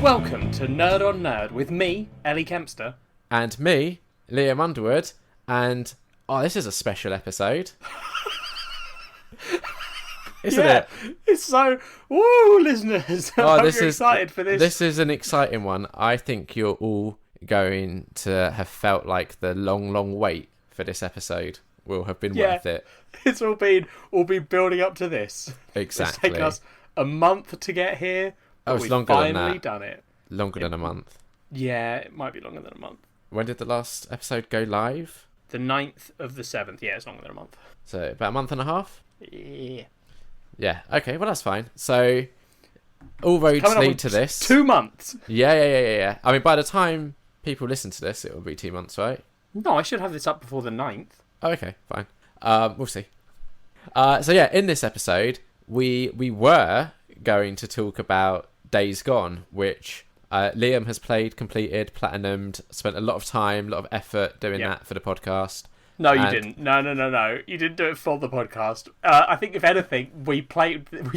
Welcome to Nerd on Nerd with me, Ellie Kempster. And me, Liam Underwood. And, this is a special episode. Isn't it? It's so... Woo, listeners. I'm excited for this. This is an exciting one. I think you're all going to have felt like the long, long wait for this episode will have been worth it. It's all been building up to this. Exactly. It's taken us a month to get here. Oh, it's we've longer than finally that. done it. Longer than a month. Yeah, it might be longer than a month. When did the last episode go live? The 9th of the 7th. Yeah, it's longer than a month. So about a month and a half? Yeah. Yeah, okay, well that's fine. So, all roads lead to this. 2 months. Yeah. I mean, by the time people listen to this, it will be 2 months, right? No, I should have this up before the 9th. Oh, okay, fine. We'll see. So yeah, in this episode, we were going to talk about Days Gone, which Liam has played, completed, platinumed, spent a lot of time, a lot of effort doing that for the podcast. No, you didn't. No. You didn't do it for the podcast. I think, if anything, we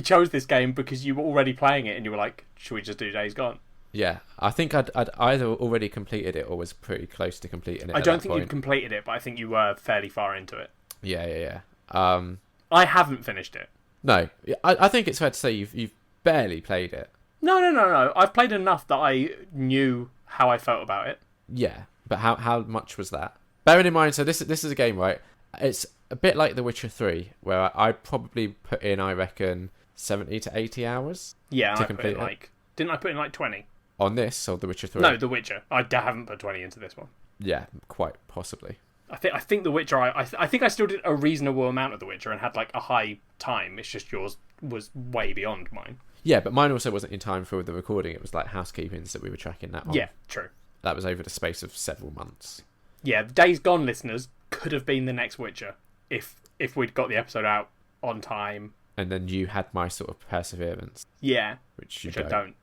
chose this game because you were already playing it and you were like, should we just do Days Gone? Yeah, I think I'd either already completed it or was pretty close to completing it. I don't think you'd completed it, but I think you were fairly far into it. Yeah. I haven't finished it. No, I think it's fair to say you've barely played it. No. I've played enough that I knew how I felt about it. Yeah, but how much was that? Bearing in mind, so this is a game, right? It's a bit like The Witcher 3, where I probably put in, I reckon, 70 to 80 hours. Yeah, to I complete put in didn't I put in 20? On this, or The Witcher 3? No, The Witcher. I haven't put 20 into this one. Yeah, quite possibly. I think The Witcher, I think I still did a reasonable amount of The Witcher and had a high time. It's just yours was way beyond mine. Yeah, but mine also wasn't in time for the recording. It was like housekeepings that we were tracking that on. Yeah, true. That was over the space of several months. Yeah, the Days Gone listeners could have been the next Witcher if we'd got the episode out on time. And then you had my sort of perseverance. Yeah, which I don't.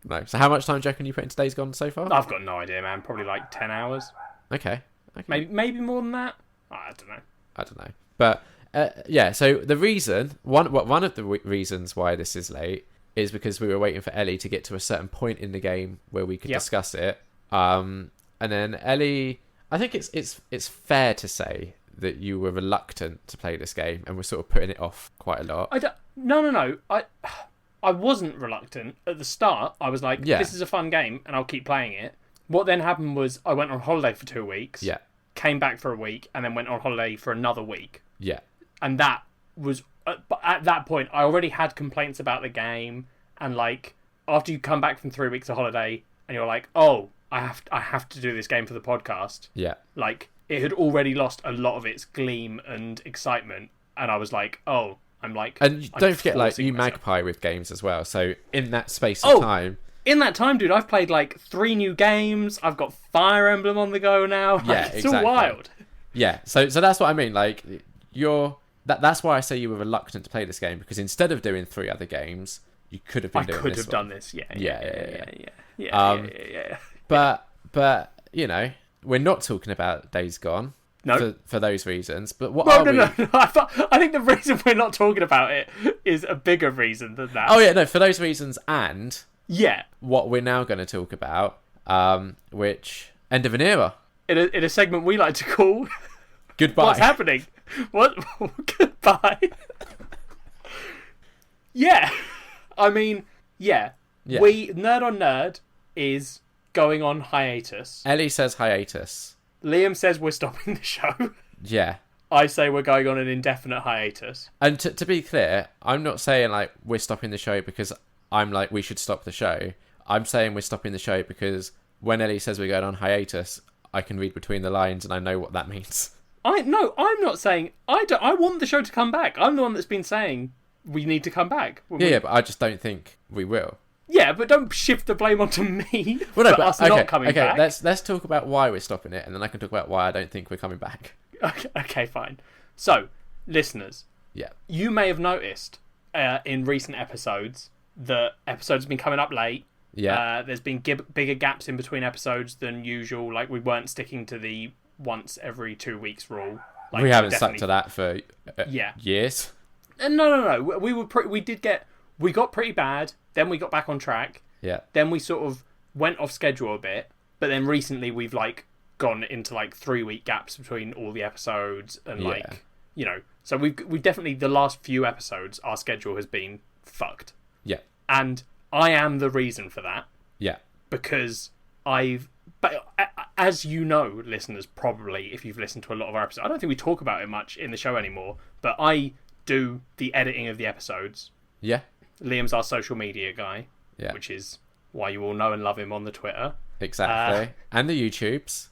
No. So how much time do you reckon you put into Days Gone so far? I've got no idea, man. Probably 10 hours. Okay. Maybe more than that. I don't know. But yeah, so the reason, one of the reasons why this is late is because we were waiting for Ellie to get to a certain point in the game where we could discuss it. And then Ellie, I think it's fair to say that you were reluctant to play this game and were sort of putting it off quite a lot. No. I wasn't reluctant. At the start, I was like, this is a fun game and I'll keep playing it. What then happened was I went on holiday for 2 weeks, came back for a week, and then went on holiday for another week. Yeah. And that was... at that point, I already had complaints about the game, and after you come back from 3 weeks of holiday, and you're like, oh, I have to do this game for the podcast. Yeah. It had already lost a lot of its gleam and excitement, and I was like, oh, and don't forget, you magpie with games as well, so in that space of time... In that time, dude, I've played 3 new games. I've got Fire Emblem on the go now. It's all wild. Yeah, so that's what I mean. That's why I say you were reluctant to play this game, because instead of doing 3 other games, you could have been doing this. I could have done this. Yeah. But we're not talking about Days Gone. No. For those reasons. But what No. I think the reason we're not talking about it is a bigger reason than that. Oh yeah, no, for those reasons and. Yeah. What we're now going to talk about, which end of an era. In a segment we like to call Goodbye. What's happening? What? Goodbye. Yeah. I mean, yeah. We Nerd on Nerd is going on hiatus. Ellie says hiatus. Liam says we're stopping the show. Yeah. I say we're going on an indefinite hiatus. And to be clear, I'm not saying we're stopping the show because I'm we should stop the show. I'm saying we're stopping the show because when Ellie says we're going on hiatus, I can read between the lines and I know what that means. I'm not saying... I want the show to come back. I'm the one that's been saying we need to come back. Yeah, but I just don't think we will. Yeah, but don't shift the blame onto me for us not coming back. Let's talk about why we're stopping it, and then I can talk about why I don't think we're coming back. Okay, fine. So, listeners, yeah, you may have noticed in recent episodes that episodes have been coming up late. Yeah. There's been bigger gaps in between episodes than usual. We weren't sticking to the once every 2 weeks rule. We haven't stuck to that for years. No. We got pretty bad. Then we got back on track. Yeah. Then we sort of went off schedule a bit, but then recently we've like gone into like 3-week gaps between all the episodes and like, you know, so we've definitely, the last few episodes, our schedule has been fucked. Yeah. And I am the reason for that. Yeah. Because but as you know, listeners, probably, if you've listened to a lot of our episodes, I don't think we talk about it much in the show anymore, but I do the editing of the episodes. Yeah. Liam's our social media guy, which is why you all know and love him on the Twitter. Exactly. And the YouTubes.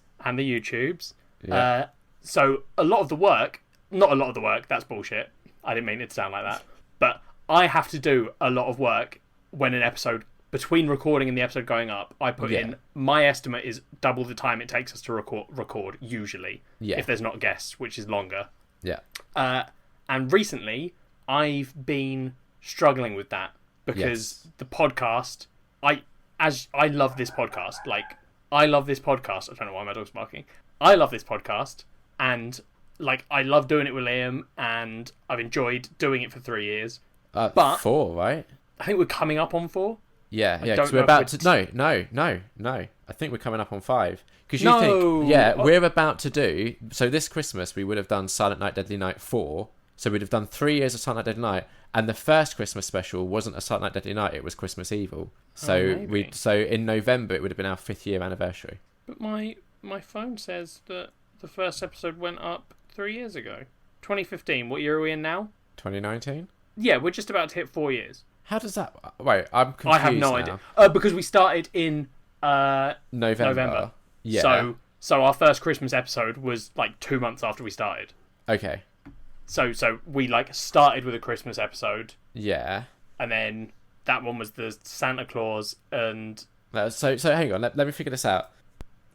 Yeah. So a lot of the work, not a lot of the work, that's bullshit. I didn't mean it to sound like that. But I have to do a lot of work when an episode, between recording and the episode going up, I put in, my estimate is double the time it takes us to record usually. Yeah. If there's not guests, which is longer. Yeah. And recently, I've been struggling with that because the podcast, I love this podcast. Like, I love this podcast. I don't know why my dog's barking. I love this podcast, and like, I love doing it with Liam, and I've enjoyed doing it for 3 years. But 4, right? I think we're coming up on 4. Yeah, because we're about to... No. I think we're coming up on 5. Because you think... we're about to do... So this Christmas, we would have done Silent Night, Deadly Night 4. So we'd have done 3 years of Silent Night, Deadly Night. And the first Christmas special wasn't a Silent Night, Deadly Night. It was Christmas Evil. So in November, it would have been our 5th year anniversary. But my phone says that the first episode went up 3 years ago. 2015. What year are we in now? 2019? Yeah, we're just about to hit 4 years. How does that... Wait, I'm confused. I have no idea. Because we started in November. Yeah. So our first Christmas episode was like 2 months after we started. Okay. So we like started with a Christmas episode. Yeah. And then that one was the Santa Claus and... So hang on, let me figure this out.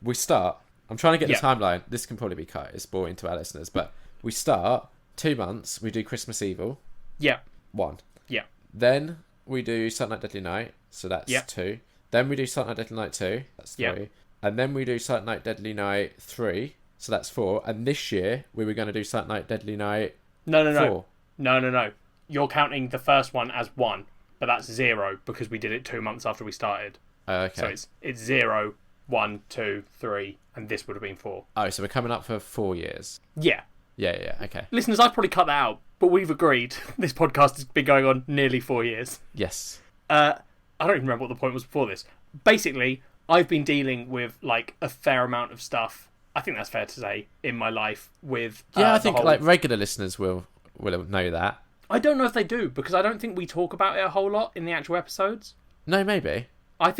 We start... I'm trying to get the timeline. This can probably be cut. It's boring to our listeners. But we start 2 months. We do Christmas Evil. Yeah. 1. Yeah. Then we do Silent Night, Deadly Night. So that's 2. Then we do Silent Night, Deadly Night 2. That's 3. Yeah. And then we do Silent Night, Deadly Night 3. So that's 4. And this year, we were going to do Silent Night, Deadly Night 4. No. You're counting the first one as 1. But that's 0 because we did it 2 months after we started. Okay. So it's 0, 1, 2, 3, and this would have been 4. Oh, so we're coming up for 4 years. Yeah. Yeah, okay. Listeners, I've probably cut that out, but we've agreed this podcast has been going on nearly 4 years. Yes. I don't even remember what the point was before this. Basically, I've been dealing with like a fair amount of stuff, I think that's fair to say, in my life with... I think like regular listeners will know that. I don't know if they do, because I don't think we talk about it a whole lot in the actual episodes. No, maybe. I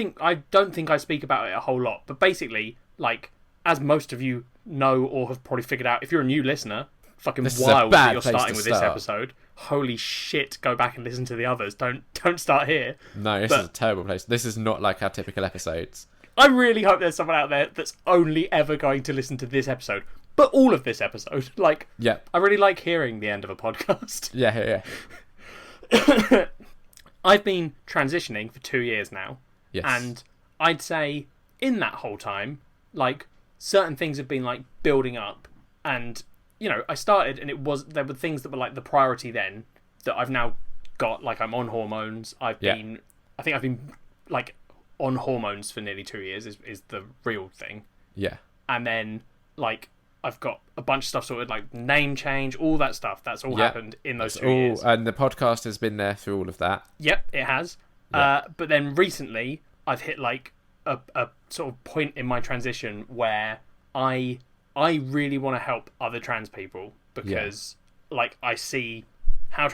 don't think I speak about it a whole lot, but basically, like, as most of you know or have probably figured out, if you're a new listener, fucking wild that you're starting with this episode. Holy shit, go back and listen to the others. Don't start here. No, this is a terrible place. This is not like our typical episodes. I really hope there's someone out there that's only ever going to listen to this episode, but all of this episode. Like, yeah. I really like hearing the end of a podcast. Yeah. I've been transitioning for 2 years now. Yes. And I'd say in that whole time, like, certain things have been like building up, and you know, I started and there were things that were like the priority then that I've now got. Like, I'm on hormones. I think I've been like on hormones for nearly 2 years is the real thing. Yeah. And then like I've got a bunch of stuff sorted, like name change, all that stuff. That's all happened in those 2 years. And the podcast has been there through all of that. Yep, it has. But then recently I've hit like a sort of point in my transition where I really want to help other trans people, because like I see how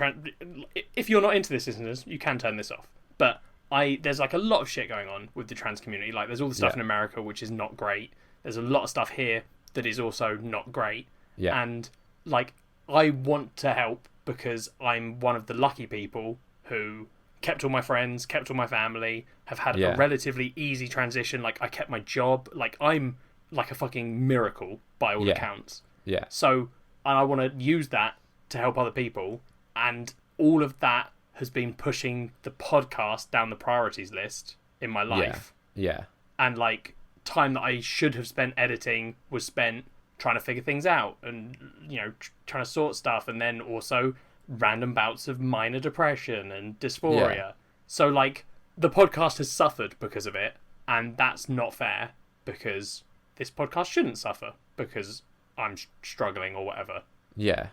if you're not into this, listeners, you can turn this off. But there's like a lot of shit going on with the trans community. Like, there's all the stuff in America which is not great. There's a lot of stuff here that is also not great. Yeah. And like, I want to help because I'm one of the lucky people who kept all my friends, kept all my family, have had a relatively easy transition. Like, I kept my job. Like, I'm like a fucking miracle by all accounts. Yeah. So, and I want to use that to help other people. And all of that has been pushing the podcast down the priorities list in my life. Yeah. And like, time that I should have spent editing was spent trying to figure things out and, you know, trying to sort stuff, and then also random bouts of minor depression and dysphoria. So like, the podcast has suffered because of it, and that's not fair, because this podcast shouldn't suffer because I'm struggling or whatever. Yeah.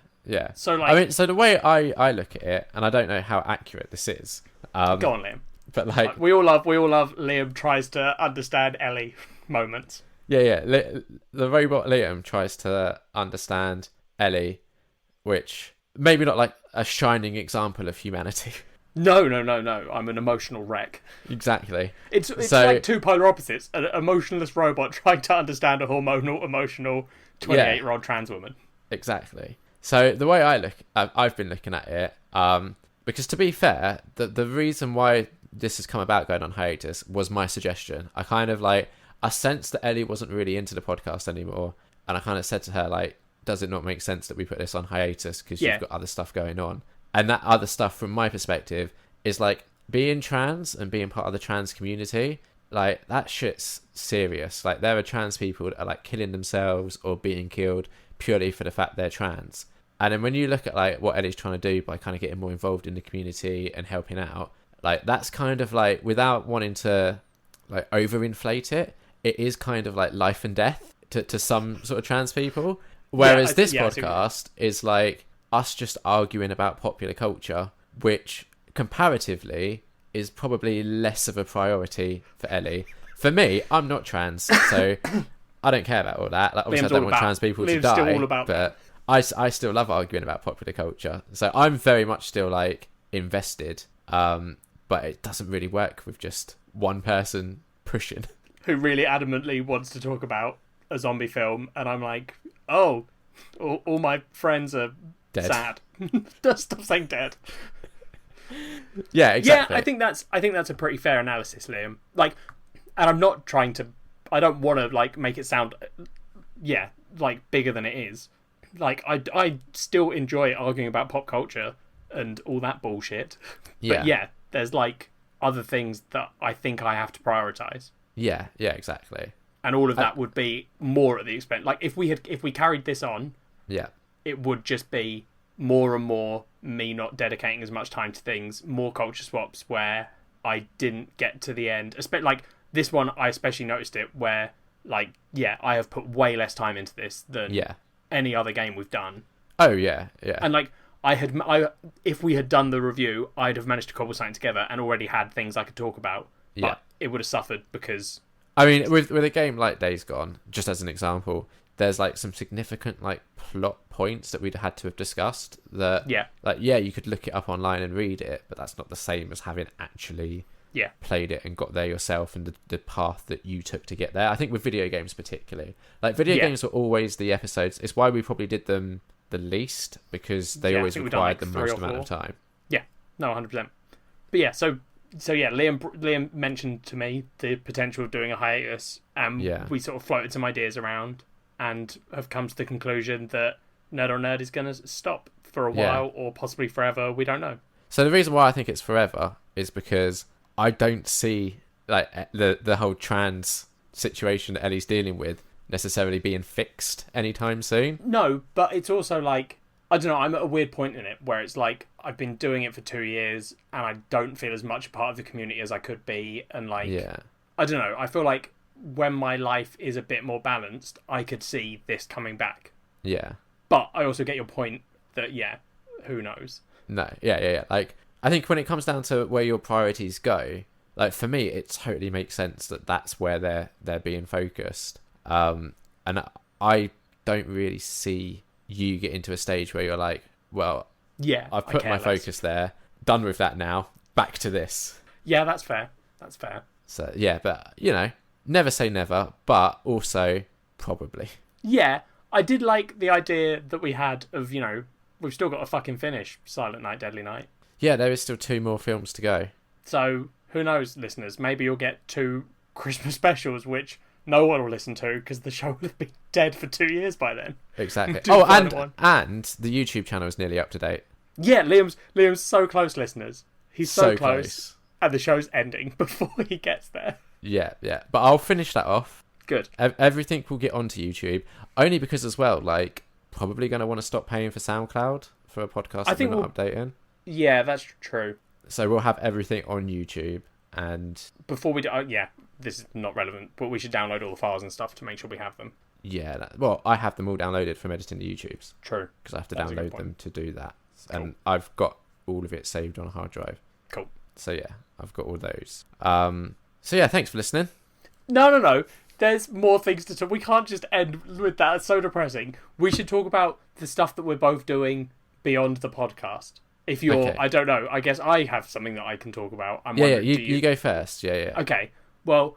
So like, I mean, so the way I look at it, and I don't know how accurate this is. Go on, Liam. But like, we all love Liam tries to understand Ellie moments. Yeah. The robot Liam tries to understand Ellie, which maybe not like a shining example of humanity. No. I'm an emotional wreck. Exactly. It's like two polar opposites. An emotionless robot trying to understand a hormonal, emotional 28-year-old trans woman. Exactly. So the way I've been looking at it, because to be fair, the reason why this has come about going on hiatus was my suggestion. I kind of like, I sensed that Ellie wasn't really into the podcast anymore, and I kind of said to her, like, does it not make sense that we put this on hiatus because you've got other stuff going on? And that other stuff, from my perspective, is like being trans and being part of the trans community. Like, that shit's serious. Like, there are trans people that are like killing themselves or being killed purely for the fact they're trans. And then when you look at like what Ellie's trying to do by kind of getting more involved in the community and helping out, like, that's kind of like, without wanting to like overinflate it, it is kind of like life and death to some sort of trans people. Whereas this podcast is like us just arguing about popular culture, which comparatively is probably less of a priority for Ellie. For me, I'm not trans, so I don't care about all that. Like, obviously, I don't want trans people to die, but I still love arguing about popular culture. So I'm very much still like invested, but it doesn't really work with just one person pushing. Who really adamantly wants to talk about a zombie film, and I'm like, oh, all my friends are dead. Sad. Stop saying dead. Yeah, exactly. Yeah, I think that's a pretty fair analysis, Liam. Like, and I'm not trying to. I don't want to like make it sound, like bigger than it is. Like, I still enjoy arguing about pop culture and all that bullshit. But there's like other things that I think I have to prioritize. Yeah, exactly. And all of that would be more at the expense. Like, if we carried this on, it would just be more and more me not dedicating as much time to things, more culture swaps where I didn't get to the end. Like, this one, I especially noticed it where, like, I have put way less time into this than any other game we've done. Oh, yeah. And, like, if we had done the review, I'd have managed to cobble something together and already had things I could talk about. But it would have suffered because... I mean, with a game like Days Gone, just as an example, there's like some significant like plot points that we'd had to have discussed that you could look it up online and read it, but that's not the same as having actually played it and got there yourself and the path that you took to get there. I think with video games particularly, like video games were always the episodes. It's why we probably did them the least, because they always required the most amount of time. Yeah, no, 100%. But yeah, so Liam mentioned to me the potential of doing a hiatus, and we sort of floated some ideas around and have come to the conclusion that Nerd on Nerd is going to stop for a while or possibly forever. We don't know. So the reason why I think it's forever is because I don't see like the whole trans situation that Ellie's dealing with necessarily being fixed anytime soon. No, but it's also like, I don't know, I'm at a weird point in it where it's like I've been doing it for 2 years and I don't feel as much a part of the community as I could be, and like I don't know, I feel like when my life is a bit more balanced, I could see this coming back. Yeah. But I also get your point that who knows? No, yeah. Like, I think when it comes down to where your priorities go, like for me, it totally makes sense that that's where they're being focused. And I don't really see you get into a stage where you're like, well, I've put my focus there, done with that now, back to this. Yeah, that's fair. So but you know, never say never, but also probably. Yeah, I did like the idea that we had of, you know, we've still got to fucking finish Silent Night, Deadly Night. Yeah, there is still 2 more films to go. So, who knows, listeners? Maybe you'll get 2 Christmas specials, which no one will listen to because the show will have been dead for 2 years by then. Exactly. And the YouTube channel is nearly up to date. Yeah, Liam's so close, listeners. He's so close. And the show's ending before he gets there. Yeah. But I'll finish that off. Good. Everything will get onto YouTube. Only because as well, like, probably going to want to stop paying for SoundCloud for a podcast that we're not updating. Yeah, that's true. So we'll have everything on YouTube. And before we do, this is not relevant, but we should download all the files and stuff to make sure we have them. Yeah, well, I have them all downloaded from editing the YouTubes. True. Because I have to download them to do that. Cool. And I've got all of it saved on a hard drive. Cool. So yeah, I've got all those. So yeah, thanks for listening. No. There's more things to talk. We can't just end with that. It's so depressing. We should talk about the stuff that we're both doing beyond the podcast. If you're, okay. I don't know. I guess I have something that I can talk about. You go first. Yeah. Okay. Well,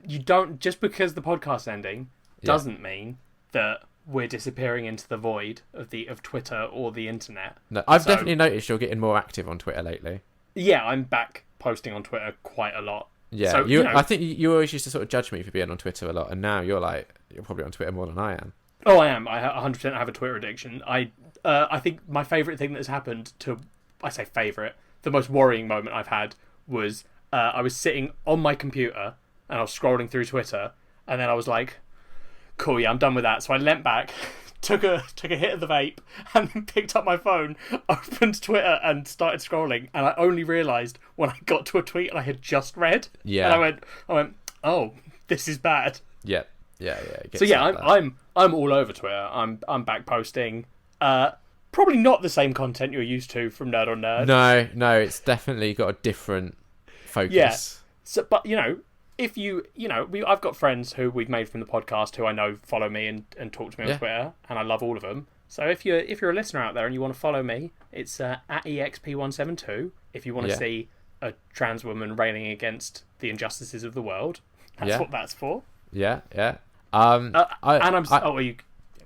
you don't, just because the podcast's ending doesn't mean that we're disappearing into the void of Twitter or the internet. No, I've definitely noticed you're getting more active on Twitter lately. Yeah, I'm back posting on Twitter quite a lot. Yeah, so, I think you always used to sort of judge me for being on Twitter a lot, and now you're probably on Twitter more than I am. Oh, I am. I 100% have a Twitter addiction. I think my favourite thing that's happened I say favourite, the most worrying moment I've had was I was sitting on my computer and I was scrolling through Twitter, and then I was like, cool, yeah, I'm done with that. So I leant back, took a hit of the vape, and then picked up my phone, opened Twitter, and started scrolling. And I only realised when I got to a tweet I had just read. Yeah. And I went, oh, this is bad. Yeah. So yeah, I'm all over Twitter. I'm back posting. Probably not the same content you're used to from Nerd on Nerd. No, it's definitely got a different focus. Yeah. So, but if I've got friends who we've made from the podcast who I know follow me and talk to me on Twitter, and I love all of them. So if you're a listener out there and you want to follow me, it's at exp172. If you want to see a trans woman railing against the injustices of the world, that's what that's for. Yeah. I was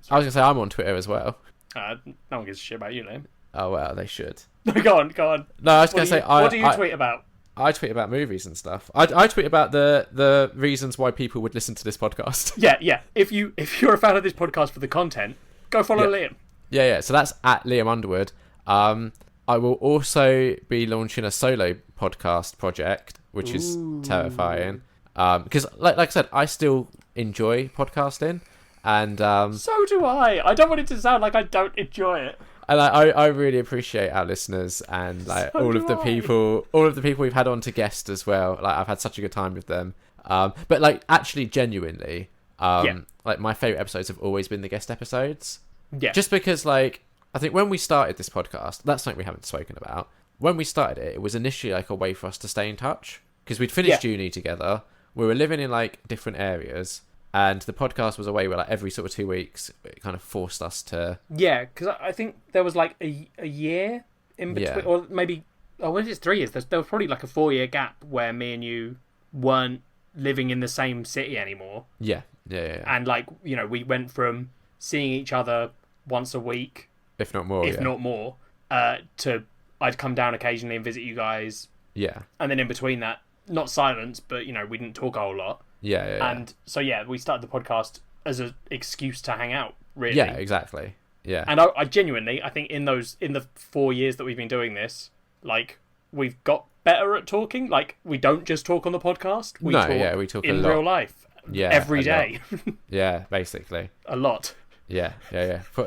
gonna say I'm on Twitter as well. No one gives a shit about you, Liam. Oh well, they should. Go on. No, I was gonna say, what do you tweet about? I tweet about movies and stuff. I tweet about the reasons why people would listen to this podcast. Yeah. If you're a fan of this podcast for the content, go follow Liam. Yeah. So that's at Liam Underwood. I will also be launching a solo podcast project, which is terrifying. Because like I said, I still enjoy podcasting, and so do I. I don't want it to sound like I don't enjoy it. And I really appreciate our listeners and all of the people we've had on to guest as well. Like, I've had such a good time with them. But actually genuinely, my favorite episodes have always been the guest episodes. Yeah. Just because I think when we started this podcast, that's something we haven't spoken about. When we started it was initially a way for us to stay in touch, because we'd finished uni together. We were living in different areas. And the podcast was a way where every sort of 2 weeks, it kind of forced us to... Yeah, because I think there was a year in between, or maybe... Oh, when it's 3 years, there was probably a 4-year gap where me and you weren't living in the same city anymore. Yeah. And we went from seeing each other once a week, if not more, to I'd come down occasionally and visit you guys. Yeah. And then in between that, not silence, but we didn't talk a whole lot. Yeah. And so we started the podcast as an excuse to hang out, really. Yeah, exactly. Yeah. And I genuinely, I think in the 4 years that we've been doing this, we've got better at talking. We don't just talk on the podcast. We talk in real life. Yeah. Every day. Yeah, basically. A lot. Yeah.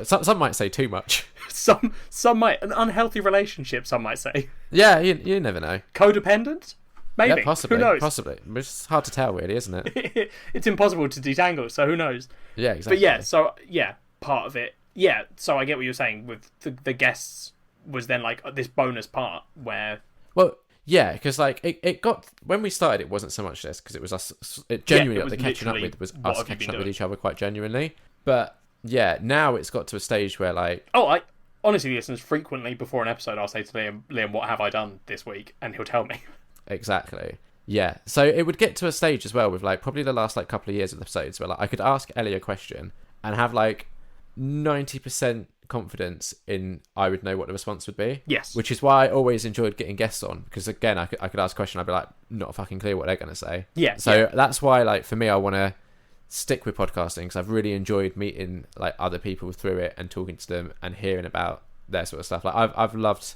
Some might say too much. Some might. An unhealthy relationship, some might say. Yeah, you never know. Codependent? Maybe. Yeah, possibly. Who knows? Possibly. It's hard to tell, really, isn't it? It's impossible to detangle, so who knows? Yeah, exactly. But part of it. Yeah, so I get what you're saying with the guests was then this bonus part where... Well, yeah, because it got... When we started, it wasn't so much this, because it was us... It genuinely, the catching up with was us catching up with each other quite genuinely. But, yeah, now it's got to a stage where I honestly, listeners, frequently before an episode, I'll say to Liam, what have I done this week? And he'll tell me. Exactly. Yeah. So it would get to a stage as well with probably the last couple of years of episodes where I could ask Ellie a question and have 90% confidence in I would know what the response would be. Yes. Which is why I always enjoyed getting guests on, because again I could ask a question, I'd be not fucking clear what they're going to say. Yeah. So that's why for me I want to stick with podcasting, because I've really enjoyed meeting other people through it and talking to them and hearing about their sort of stuff. I've loved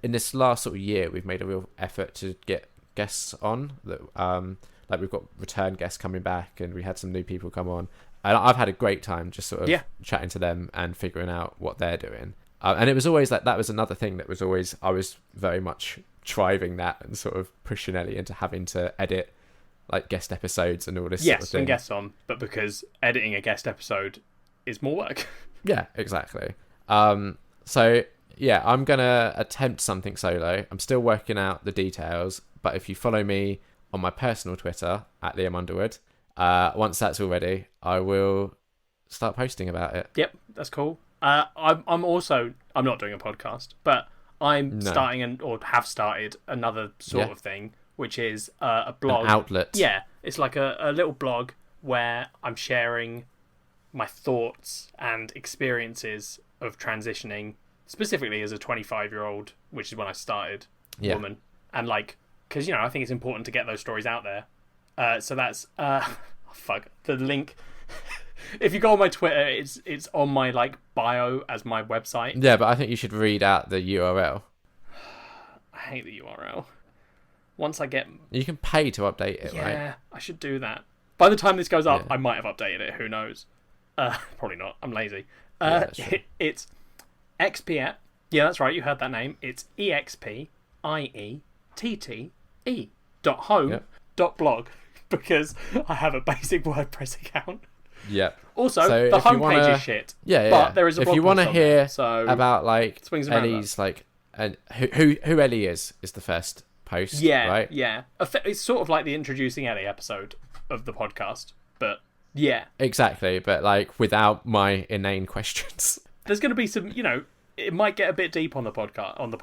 in this last sort of year, we've made a real effort to get guests on. That we've got return guests coming back, and we had some new people come on. And I've had a great time just sort of chatting to them and figuring out what they're doing. And it was always that was another thing that was always I was very much driving that and sort of pushing Ellie into having to edit like guest episodes and all this yes, sort of thing. and guests on, but because editing a guest episode is more work. Yeah, exactly. So yeah, I'm gonna attempt something solo. I'm still working out the details, but if you follow me on my personal Twitter at Liam Underwood, once that's all ready, I will start posting about it. Yep, that's cool. I'm not doing a podcast, but I'm starting or have started another sort of thing, which is a blog. An outlet. Yeah, it's like a little blog where I'm sharing my thoughts and experiences of transitioning, specifically as a 25-year-old, which is when I started, woman. And like, because, I think it's important to get those stories out there. So that's, the link. If you go on my Twitter, it's on my like bio as my website. Yeah, but I think you should read out the URL. I hate the URL. Once I get... You can pay to update it, right? Yeah, I should do that. By the time this goes up, I might have updated it. Who knows? Probably not. I'm lazy. It's XP. Yeah, that's right. You heard that name. It's EXPIETTE.home.blog because I have a basic WordPress account. Yeah. Also, so the homepage is shit. Yeah. But there is a blog if you want to hear so about like Ellie's like and who Ellie is the first post. Yeah. Right. Yeah. It's sort of like the introducing Ellie episode of the podcast, but yeah. Exactly, but like without my inane questions. There's going to be some, it might get a bit deep on the podcast. On the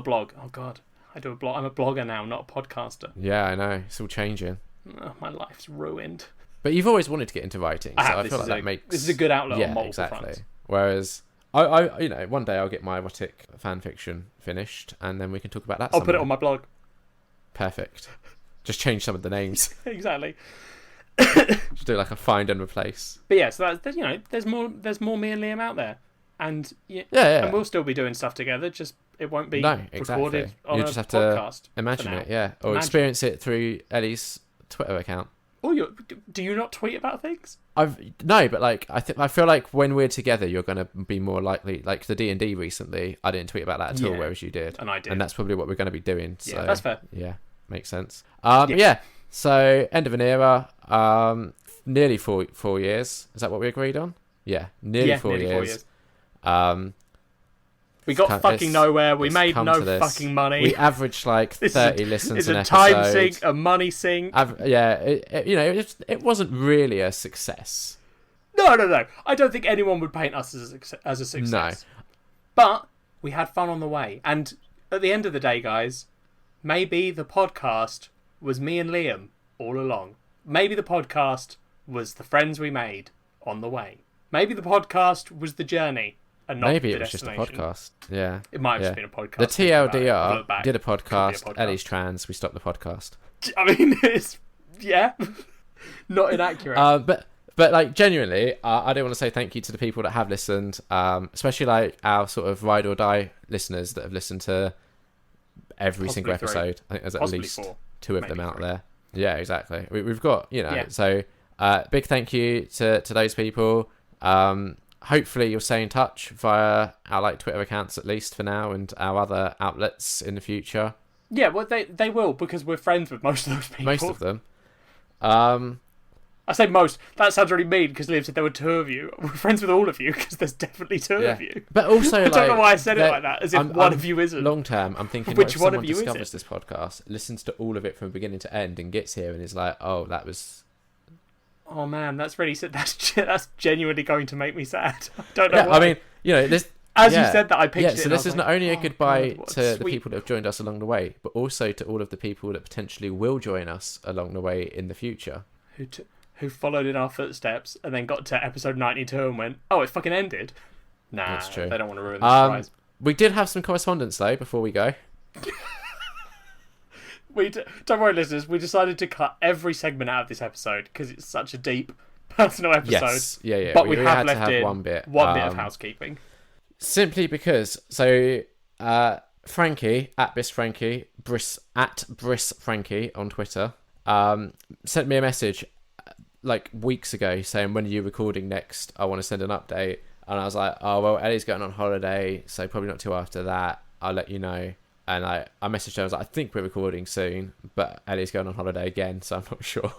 blog. Oh God, I do a blog. I'm a blogger now, not a podcaster. Yeah, I know. It's all changing. Oh, my life's ruined. But you've always wanted to get into writing, so I feel like that makes... This is a good outlet on multiple fronts. Whereas, I one day I'll get my erotic fan fiction finished, and then we can talk about that. I'll put it on my blog. Perfect. Just change some of the names. Exactly. Just do like a find and replace. But yeah, so that's, there's more me and Liam out there, and and we'll still be doing stuff together. Just it won't be recorded on you just have podcast. To imagine it, or experience it through Ellie's Twitter account. Oh, do you not tweet about things? No, but like I feel like when we're together, you're going to be more likely. Like the D&D recently, I didn't tweet about that at all, whereas you did, and I did, and that's probably what we're going to be doing. Yeah, so, that's fair. Yeah, makes sense. Yeah. So end of an era. Nearly 4 years. Is that what we agreed on? Yeah, nearly 4 years. We got fucking nowhere. We made no fucking money. We averaged like 30 listens an episode. It's a time sink, a money sink. It wasn't really a success. No. I don't think anyone would paint us as a success. No. But we had fun on the way. And at the end of the day, guys, maybe the podcast was me and Liam all along. Maybe the podcast was the friends we made on the way. Maybe the podcast was the journey. Maybe it was just a podcast. Yeah. It might have just been a podcast. The TLDR did a podcast. Ellie's trans. We stopped the podcast. I mean, it's... Yeah. Not inaccurate. But like, genuinely, I do want to say thank you to the people that have listened, especially like our sort of ride or die listeners that have listened to every single episode. I think there's at least 2 of them out there. Yeah, exactly. We've got, so big thank you to those people. Hopefully you'll stay in touch via our like Twitter accounts at least for now, and our other outlets in the future. Yeah, well they will, because we're friends with most of those people. Most of them. I say most. That sounds really mean because Liam said there were 2 of you. We're friends with all of you because there's definitely 2 of you. But also, I don't know why I said it like that, as if one of you isn't. Long term, I'm thinking which if one someone of you discovers this podcast, listens to all of it from beginning to end, and gets here and is like, "Oh, that was." Oh man, that's really sad. That's genuinely going to make me sad. I don't know. Why. I mean, this. As you said that, I pictured it. So this is not only a goodbye to the people that have joined us along the way, but also to all of the people that potentially will join us along the way in the future. Who followed in our footsteps and then got to episode 92 and went, "Oh, it fucking ended." Nah, that's true. They don't want to ruin the surprise. We did have some correspondence though before we go. Don't worry, listeners. We decided to cut every segment out of this episode because it's such a deep, personal episode. Yes, yeah. But we have left in one bit of housekeeping. Simply because, Frankie at Briss Frankie on Twitter sent me a message like weeks ago saying, "When are you recording next? I want to send an update." And I was like, "Oh well, Ellie's going on holiday, so probably not till after that. I'll let you know." And I messaged her, I was like, I think we're recording soon, but Ellie's going on holiday again, so I'm not sure.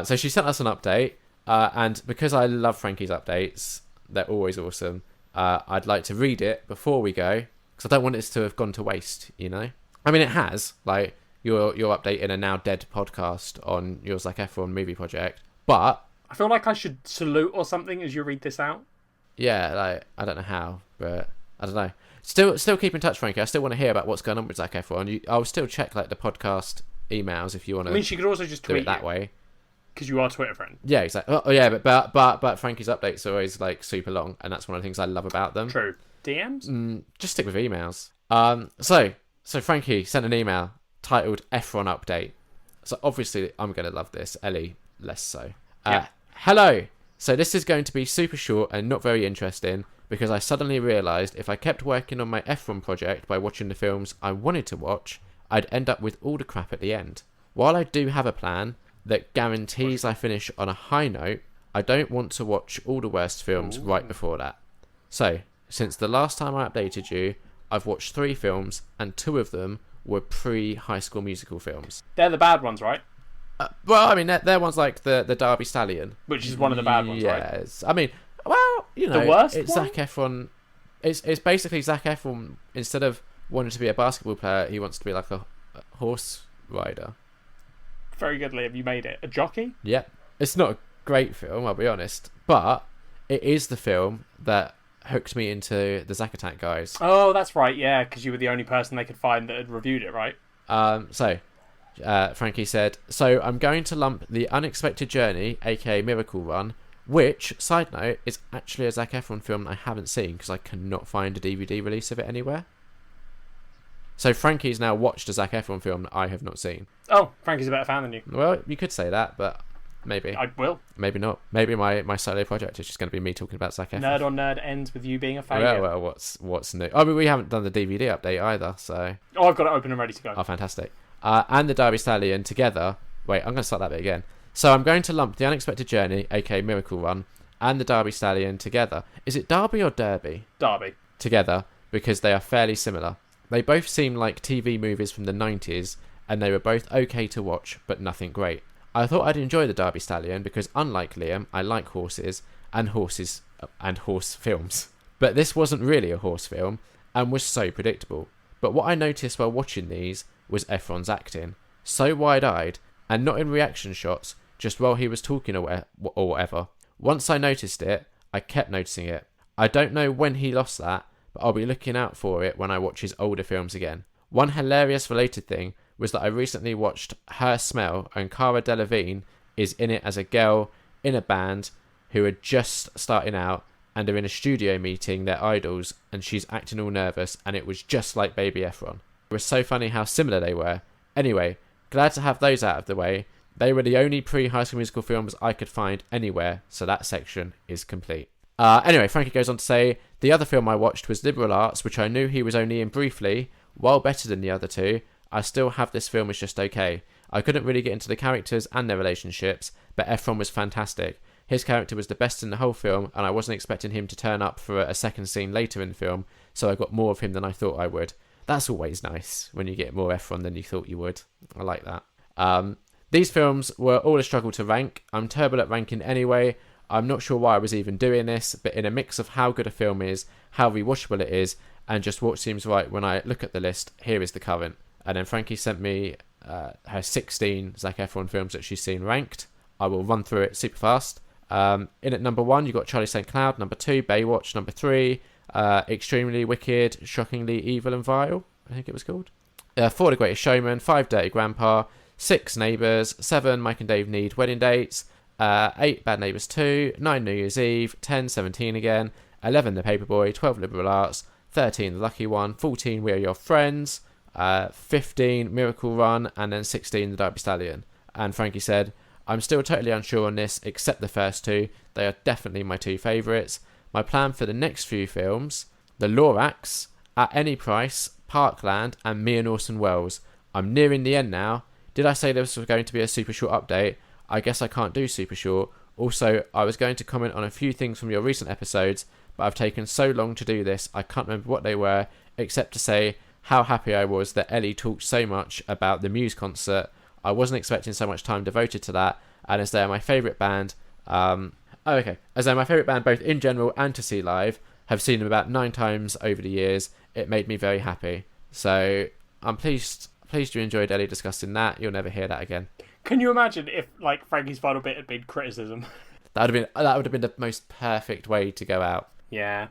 So she sent us an update, and because I love Frankie's updates, they're always awesome, I'd like to read it before we go, because I don't want it to have gone to waste, you know? I mean, it has, like, your update in a now dead podcast on your Zac Efron movie project, but... I feel like I should salute or something as you read this out. Yeah, like, I don't know how, but I don't know. Still keep in touch, Frankie. I still want to hear about what's going on with Zac Efron. I'll still check like the podcast emails if you want to. I mean, she could also just tweet it that way. Because you are a Twitter friend. Yeah, exactly. Oh, yeah, but Frankie's updates are always like super long, and that's one of the things I love about them. True. DMs? Just stick with emails. So Frankie sent an email titled Efron Update. So obviously I'm going to love this. Ellie, less so. Yeah. Hello. So this is going to be super short and not very interesting, because I suddenly realised if I kept working on my Efron project by watching the films I wanted to watch, I'd end up with all the crap at the end. While I do have a plan that guarantees I finish on a high note, I don't want to watch all the worst films right before that. So, since the last time I updated you, I've watched 3 films, and 2 of them were pre-High School Musical films. They're the bad ones, right? Well, I mean, they're ones like the Derby Stallion. Which is one of the bad ones, right? Yes. I mean, well, you know, the worst it's one? Zac Efron. It's basically Zac Efron, instead of wanting to be a basketball player, he wants to be like a horse rider. Very good, Liam. You made it. A jockey? Yeah. It's not a great film, I'll be honest, but it is the film that hooked me into the Zack Attack guys. Oh, that's right, yeah, because you were the only person they could find that had reviewed it, right? Frankie said, so I'm going to lump The Unexpected Journey, aka Miracle Run, which, side note, is actually a Zac Efron film I haven't seen because I cannot find a DVD release of it anywhere. So Frankie's now watched a Zac Efron film that I have not seen. Oh, Frankie's a better fan than you. Well, you could say that, but maybe. I will. Maybe not. Maybe my solo project is just going to be me talking about Zac Efron. Nerd on Nerd ends with you being a failure. Well, what's new? I mean, we haven't done the DVD update either, so... Oh, I've got it open and ready to go. Oh, fantastic. And the Derby Stallion together... Wait, I'm going to start that bit again. So I'm going to lump The Unexpected Journey, aka Miracle Run, and the Derby Stallion together. Is it Derby or Derby? Derby. Together, because they are fairly similar. They both seem like TV movies from the 90s, and they were both okay to watch, but nothing great. I thought I'd enjoy the Derby Stallion because, unlike Liam, I like horses and horse films. But this wasn't really a horse film, and was so predictable. But what I noticed while watching these was Efron's acting. So wide-eyed, and not in reaction shots, just while he was talking or whatever. Once I noticed it, I kept noticing it. I don't know when he lost that, but I'll be looking out for it when I watch his older films again. One hilarious related thing was that I recently watched Her Smell, and Cara Delevingne is in it as a girl in a band who are just starting out and are in a studio meeting their idols, and she's acting all nervous, and it was just like Baby Efron. It was so funny how similar they were. Anyway, glad to have those out of the way. They were the only pre-High School Musical films I could find anywhere, so that section is complete. Anyway, Frankie goes on to say, the other film I watched was Liberal Arts, which I knew he was only in briefly. While better than the other two, I still have this film as just okay. I couldn't really get into the characters and their relationships, but Efron was fantastic. His character was the best in the whole film, and I wasn't expecting him to turn up for a second scene later in the film, so I got more of him than I thought I would. That's always nice, when you get more Efron than you thought you would. I like that. These films were all a struggle to rank. I'm terrible at ranking anyway. I'm not sure why I was even doing this, but in a mix of how good a film is, how rewatchable it is, and just what seems right when I look at the list, here is the current. And then Frankie sent me her 16 Zac Efron films that she's seen ranked. I will run through it super fast. In at number 1, you got Charlie St. Cloud. Number 2, Baywatch. Number 3, Extremely Wicked, Shockingly Evil and Vile, I think it was called. 4, The Greatest Showman. 5, Dirty Grandpa. 6, Neighbours. 7, Mike and Dave Need Wedding Dates. 8, Bad Neighbours 2. 9, New Year's Eve. 10, 17 Again. 11, The Paperboy. 12, Liberal Arts. 13, The Lucky One. 14, We Are Your Friends. 15, Miracle Run. And then 16, The Derby Stallion. And Frankie said, I'm still totally unsure on this, except the first 2. They are definitely my 2 favourites. My plan for the next few films, The Lorax, At Any Price, Parkland, and Me and Orson Welles. I'm nearing the end now. Did I say this was going to be a super short update? I guess I can't do super short. Also, I was going to comment on a few things from your recent episodes, but I've taken so long to do this, I can't remember what they were, except to say, how happy I was that Ellie talked so much about the Muse concert. I wasn't expecting so much time devoted to that, and as they're my favourite band, as they're my favourite band both in general and to see live, have seen them about 9 times over the years, it made me very happy. So I'm pleased you enjoyed Ellie discussing that. You'll never hear that again. Can you imagine if, like, Frankie's final bit had been criticism? That would have been the most perfect way to go out. Yeah.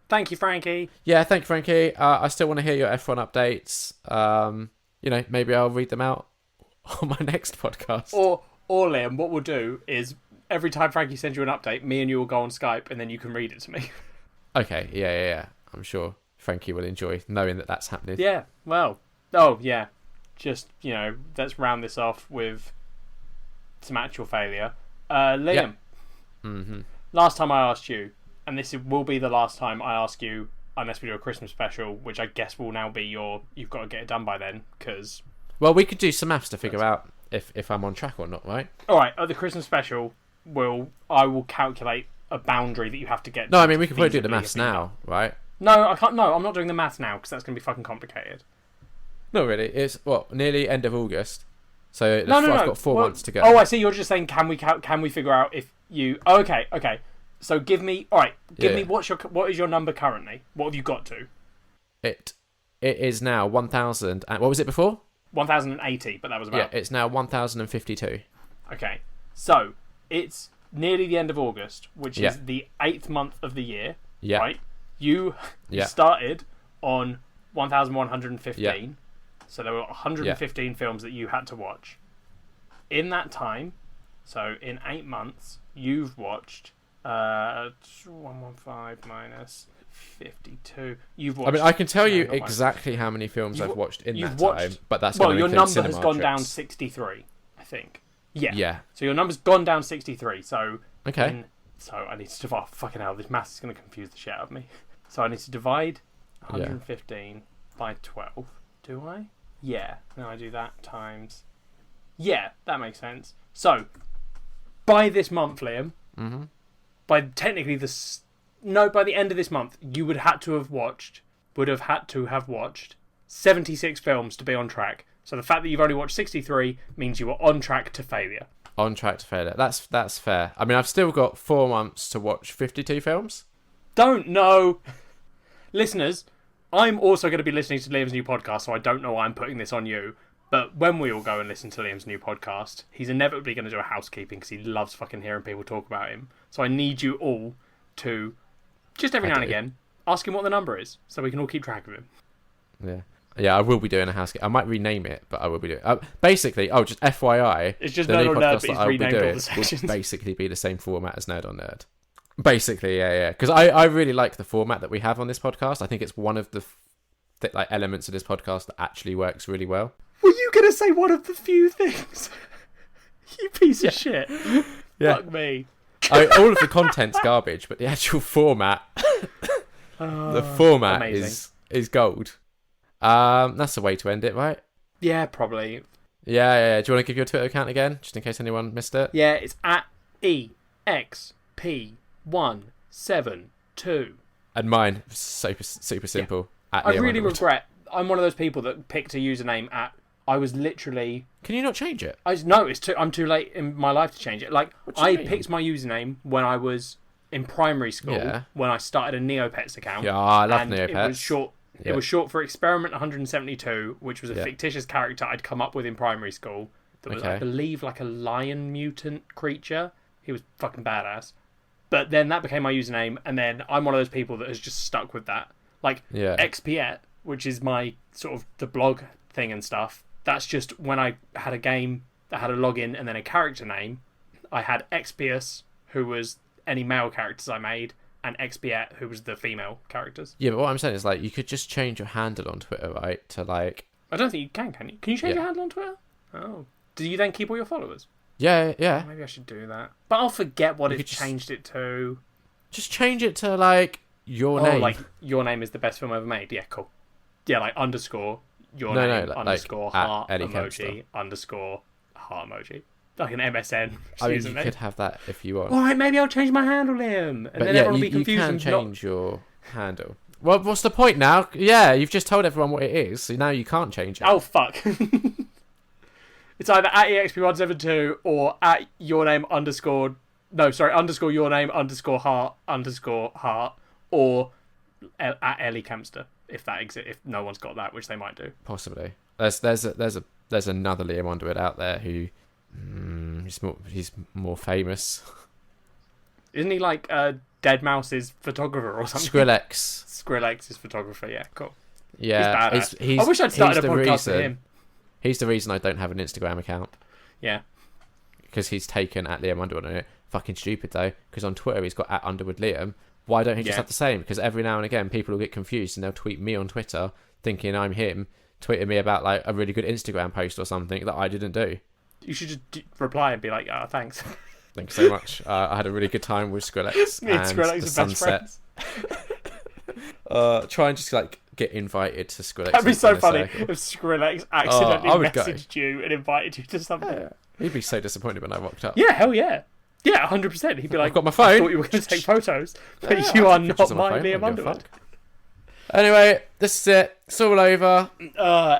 Thank you, Frankie. Yeah, thank you, Frankie. I still want to hear your F1 updates. Maybe I'll read them out on my next podcast. Or Liam, what we'll do is every time Frankie sends you an update, me and you will go on Skype and then you can read it to me. Okay, yeah. I'm sure Frankie will enjoy knowing that that's happening. Yeah, well, oh, yeah. Just, let's round this off with some actual failure. Liam, yep. Mm-hmm. Last time I asked you, and this will be the last time I ask you, unless we do a Christmas special, which I guess will now be you've got to get it done by then, because... Well, we could do some maths to figure out if I'm on track or not, right? Alright, at the Christmas special, I will calculate a boundary that you have to get... No, I mean, we could probably do the maths now, right? No, I can't. No, I'm not doing the maths now, because that's going to be fucking complicated. No, really. It's, nearly end of August. So I've got 4 months to go. Oh, I see. You're just saying, can we figure out if you... Oh, okay. So give me... All right, give me... What is your number currently? What have you got to? It is now 1,000... And what was it before? 1,080, but that was about... Yeah, it's now 1,052. Okay. So, it's nearly the end of August, which is the 8th month of the year, right? You started on 1,115. Yeah. So there were 115 films that you had to watch. In that time, so in 8 months, you've watched 115 minus 52. You've watched... I mean, I can tell you exactly how many films I've watched in that time, but that's going to your include number has gone down 63, I think. Yeah. So your number's gone down 63. So okay. So I need to divide. Fucking hell, this maths is going to confuse the shit out of me. So I need to divide 115 by 12. Do I? Yeah. Then I do that times... Yeah, that makes sense. So, by this month, Liam, by technically by the end of this month, you would have had to have watched 76 films to be on track. So the fact that you've only watched 63 means you are on track to failure. On track to failure. That's fair. I mean, I've still got 4 months to watch 52 films. Don't know. Listeners, I'm also going to be listening to Liam's new podcast, so I don't know why I'm putting this on you. But when we all go and listen to Liam's new podcast, he's inevitably going to do a housekeeping because he loves fucking hearing people talk about him. So I need you all to, just every now and again, ask him what the number is so we can all keep track of him. Yeah. Yeah, I will be doing a housekeeping. I might rename it, but I will be doing it. Basically, just FYI, it's just the new Nerd on podcast Nerd, but he's that I'll be renamed doing all the sections. will basically be the same format as Nerd on Nerd. Basically, yeah. Because I really like the format that we have on this podcast. I think it's one of the elements of this podcast that actually works really well. Were you going to say one of the few things? You piece of shit. Yeah. Fuck me. All of the content's garbage, but the actual format, is gold. That's the way to end it, right? Yeah, probably. Yeah. Do you want to give your Twitter account again, just in case anyone missed it? Yeah, it's at EXP172. And mine, super simple. Yeah. I really regret. I'm one of those people that picked a username at... I was literally... Can you not change it? No, I'm too late in my life to change it. Like, I picked my username when I was in primary school, when I started a Neopets account. Yeah, I love Neopets. It was short. Yeah. It was short for Experiment 172, which was a fictitious character I'd come up with in primary school. That was, I believe, like a lion mutant creature. He was fucking badass. But then that became my username, and then I'm one of those people that has just stuck with that. Like, Expiet, which is my sort of the blog thing and stuff. That's just when I had a game that had a login and then a character name. I had Expius, who was any male characters I made, and Expiet, who was the female characters. Yeah, but what I'm saying is, like, you could just change your handle on Twitter, right? To, like... I don't think you can you? Can you change your handle on Twitter? Oh. Do you then keep all your followers? Yeah. Maybe I should do that. But I'll forget what it changed it to. Just change it to, like, your name. Like, your name is the best film ever made. Yeah, cool. Yeah, like, underscore... Your name, underscore heart emoji, underscore heart emoji. Like an MSN. I mean, you could have that if you want. Alright, maybe I'll change my handle, Liam. And then everyone will be confused. You can change your handle. Well, what's the point now? Yeah, you've just told everyone what it is, so now you can't change it. Oh, fuck. It's either at EXP172 or at _your name_ _heart or at Ellie Kempster, if that exists, if no one's got that, which they might do. Possibly. There's another Liam Underwood out there who he's more famous. Isn't he like Dead Mouse's photographer or something? Skrillex's photographer, yeah, cool. Yeah, he's badass. I wish I'd started a podcast with him. He's the reason I don't have an Instagram account. Yeah. Because he's taken at Liam Underwood on it. Fucking stupid though, because on Twitter he's got at Underwood Liam. Why don't he just have the same? Because every now and again people will get confused and they'll tweet me on Twitter thinking I'm him, tweeting me about like a really good Instagram post or something that I didn't do. You should just reply and be like, thanks. Thanks so much. I had a really good time with Skrillex. Me and Skrillex are best friends. Try and just like get invited to Skrillex. That'd be so funny if Skrillex accidentally messaged you and invited you to something. Yeah. He'd be so disappointed when I rocked up. Yeah, hell yeah. Yeah, 100%. He'd be like, I've got my phone. I thought you were going to take photos, but you are not my Liam Underwood. Anyway, this is it. It's all over.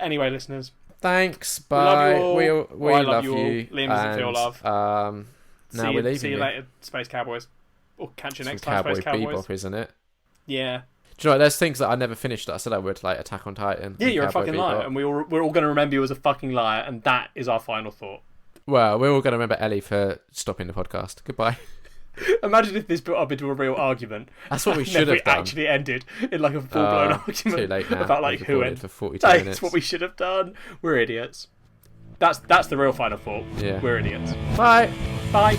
Anyway, listeners. Thanks. Bye. We love you. Liam doesn't feel love. Now we're leaving. See you later, Space Cowboys. Or catch you next time, Space Cowboys. Bebop, isn't it? Yeah. Do you know what, there's things that I never finished that I said I would, like Attack on Titan. Yeah, you're a fucking liar, and we're all going to remember you as a fucking liar, and that is our final thought. Well, we're all going to remember Ellie for stopping the podcast. Goodbye. Imagine if this built up into a real argument. That's what we should have done. Actually ended in like a full-blown argument too late now. about like who ended. For 42 minutes. That's what we should have done. We're idiots. That's the real final thought. Yeah. We're idiots. Bye. Bye.